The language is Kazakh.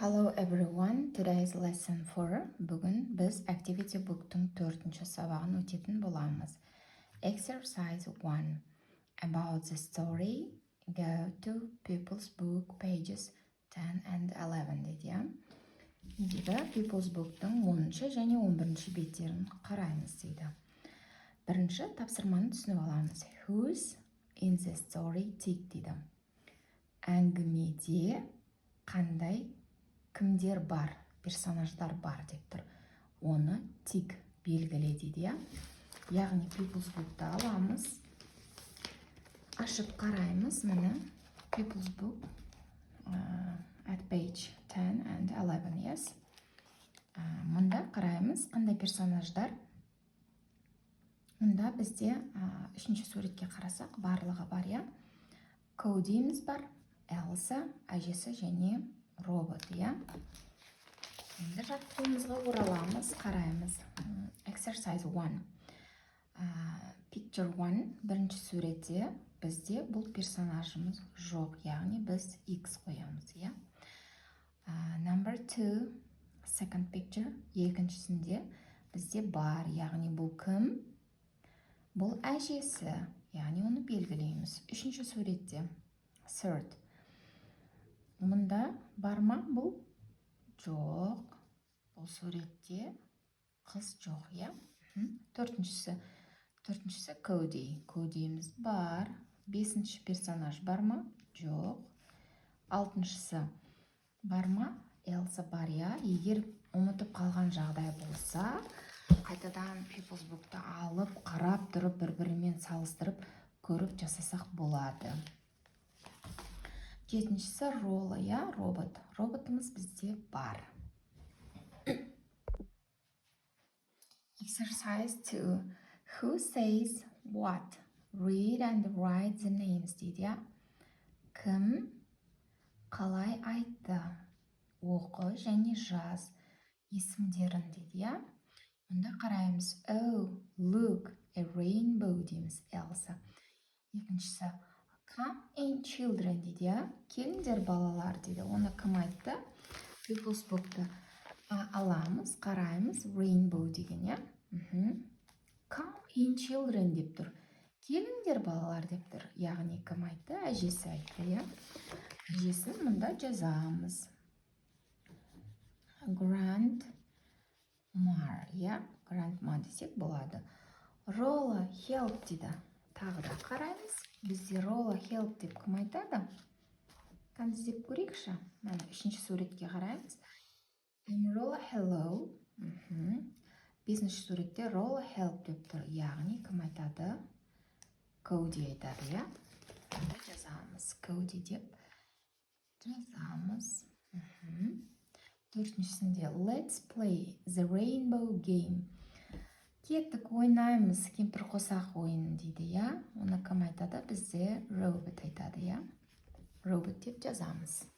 Hello everyone, today's lesson 4. Бүгін біз Activity Book'тың 4-ші сабағын өтетін боламыз. Exercise 1. About the story, go to People's Book pages 10 and 11 дейді. Дейді, People's Book'тың 10-ші және 11-ші беттерін қараймыз дейді. Бірінші тапсырманы түсініп аламыз. Who's in the story tick дейді. Әңгімеде қандай кімдер бар, персонаждар бар деп тұр. Оны тик белгіле дейді. Яғни People's Book'та аламыз. Ашып қараймыз, міне People's Book at page 10 and 11, yes. Мұнда қараймыз, қандай персонаждар. Мұнда бізде үшінші суретке қарасақ, барлығы бар, я. Коудиміз бар, Элса, әжесі және робот, я. Енді жаттығуымызға ораламыз, қараймыз. Exercise 1. Picture 1, бірінші суретте бізде бұл персонажымыз жоқ, яғни біз X қоямыз, я. Number 2, second picture, екіншісінде бізде бар, яғни бұл кім? Бұл әжесі, яғни оны белгілейміз. Үшінші суретте, third. Мұнда бар ма бұл? Жоқ. Бұл суретте қыз жоқ, я? Төртіншісі Коуди. Коудиіміз бар. Бесінші персонаж бар ма? Жоқ. Алтыншысы бар ма? Элса бар, я? Егер ұмытып қалған жағдай болса, қайтадан People's Book'та алып, қарап тұрып, бір-бірімен салыстырып, көріп жасасақ болады. Жетіншісі Рола, я? Робот. Роботымыз бізде бар. Exercise 2. Who says what? Read and write the names дейді, я? Кім қалай айтты? Оқы және жаз есімдерін дейді, я? Мұнда қараймыз. Oh, look, a rainbow дейміз, Элса. Екіншісі Come in children дейді, я? Келіңдер балалар дейді. Оны кім айтты? People's Book'ты аламыз, қараймыз. Rainbow деген, я? Come in children деп тұр. Келіңдер балалар деп тұр. Яғни кім айтты? Әжесі айтты, я? Әжесін мұнда жазамыз. Grandma, я? Grandma десек болады. Rolla, help дейді. Тағы да қараймыз. Бізде Rolla, help деп кім айтады? Қанды деп көрейікші. Мәні үшінші суретке қараймыз. Rolla, hello. Бесінші суретте Rolla, help деп тұр. Яғни кім айтады? Коуди айтады, я? Жазамыз. Коуди деп жазамыз. Төртіншісінде Let's play the rainbow game. Кеттік ойнаймыз, кемпір қосақ ойын дейді, я? Оны кім айтады? Бізде робот айтады, я? Робот деп жазамыз.